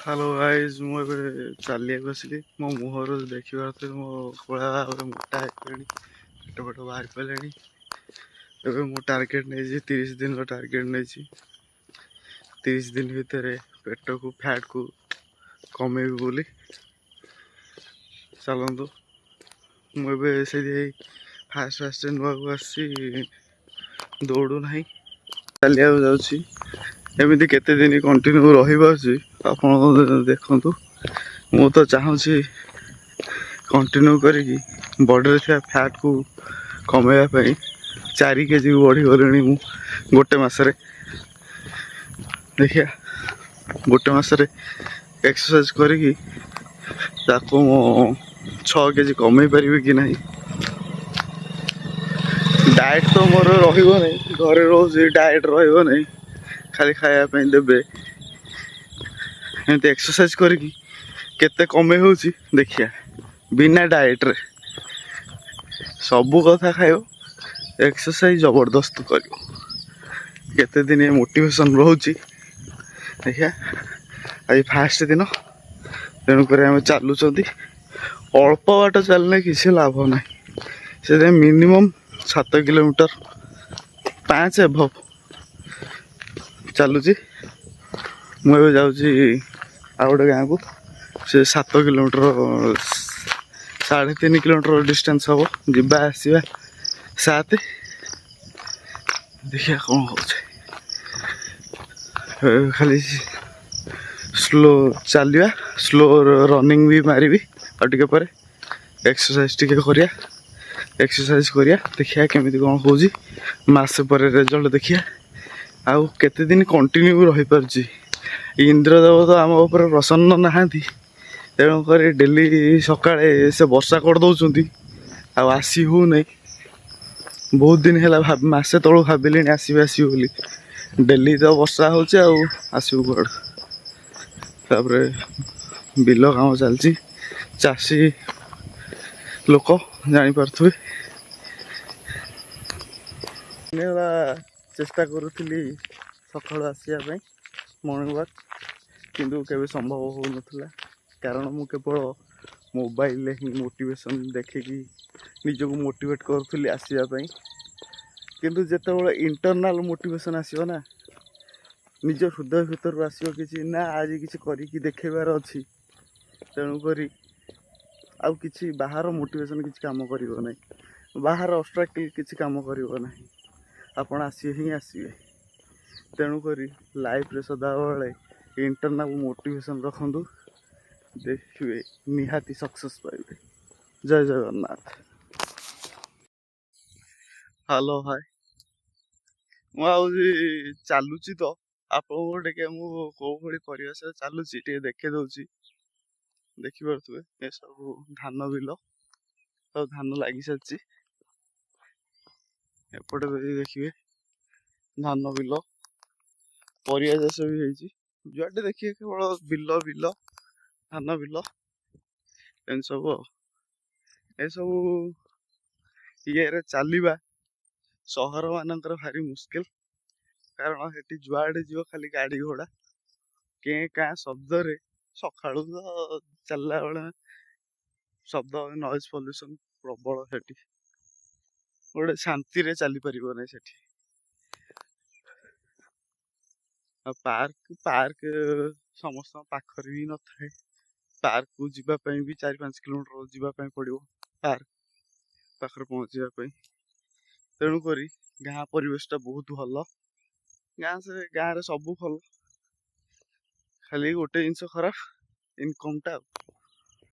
Hello guys मु चलिए मो मुहर देखा मो कला मोटा पेट पेट बाहर पड़े। एवं मु टार्गेट नहीं 30 दिन टार्गेट नहीं 30 दिन भितर पेट को फैट को कमेबी बोली चलतु मुझे फास्ट फास्ट नुआ को आसी दौड़ू ना चलिया जाऊँगी एमती केते दिन कंटिन्यू रही आप देखु मु तो चाहूँगी कंटिन्यू करी बॉडी थे फैट को कमेवाई 4 केजी बढ़ी गली मु गोटे मसरे देखिया गोटे मसरे एक्सरसाइज करी 6 केजी कमे पारि कि नहीं। डाएट तो मोर रही घरे रोज डाएट रही खाली खायापी देवे एमती एक्सरसाइज करी केते कमे हो देखिया बिना डाएट रे सबू कथा खाओ एक्सरसाइज जबरदस्त कर केते दिन मोटिवेशन रोचे देखिया आज फास्ट दिन तेणुक आम चलुं अल्प बाट चलने किसी लाभ ना से मिनिमम 7 किलोमीटर 5 एभव चलुची मुझे जाऊँगी आ गए गाँव को से 7 किलोमीटर 3.5 किलोमीटर डिस्टेंस हम जीवा आसवा 7 देखिए कौन हो खाली स्लो चलिया स्लो रनिंग भी मारी आगे पर एक्सरसाइज टिके करिया एक्सरसाइज करिया देखिया केमिति कौन हो मसे पर रिजल्ट देखिया आउ केते दिन कंटिन्यू रही पारछि। इंद्रदेव तो आम उपर प्रसन्न नहांती तेणुक डेली सकाळे से वर्षा कर दौरान आसी हो नहीं बहुत दिन है मसे तलू भाविली आसबे आसबे बोली डेली तो वर्षा होचे आसबू कड़े बिल काम चलती चाषी लोक जापारे चेष्टा करूली सकाल आसवाई मॉर्निंग वॉक किंतु केवे संभव हो नथिला कारण मु केवल मोबाइल ही मोटिवेशन देखिकी निजको मोटिवेट करूली आसवाई किंतु जिते इंटरनाल मोटिवेशन आसो ना निज हृदय भीतर आसो कि ना आज किसी करी देखेबार अच्छी तेणुक आउ किसी बाहर मोटिवेशन किसी काम करिवो नहीं बाहर ऑब्स्ट्रक्टिव किसी काम करिवो नहीं आपण आसी ही आसबे तेणुक लाइफ रे सदा बेले इंटरनल मोटिवेशन रखु देखिए निहाती सक्सेस पाइबे। जय जगन्नाथ। हेलो हाय मुझे चलुची तो आप कौ भाई परिवेश चलुची देखे दौची देखिपे ये सब धान बिल सब धान लगी सारी एपटे देखिए धान बिल परिया चाष भी होती जुआटे देखिए केवल बिल बिल धान बिल एम सब ये सब ये चलवा सहर मानकर भारी मुस्किल कारण ये जुआड़े जीव खाली गाड़ी घोड़ा के क्या शब्द सका तो चलला बेले शब्द नॉइज पॉल्यूशन प्रबल से गोटे शांति रे चली पार नहीं पार्क पार्क समस्त पाखर भी न था पार्क को जीवाई भी 4-5 किलोमीटर जीवाई पड़ो पार्क पाखर पहुँचापी तेणुक गाँ परिवेशटा बहुत भल गाँ से गाँव सब भल खाली गोटे जिनस खराब इनकम टा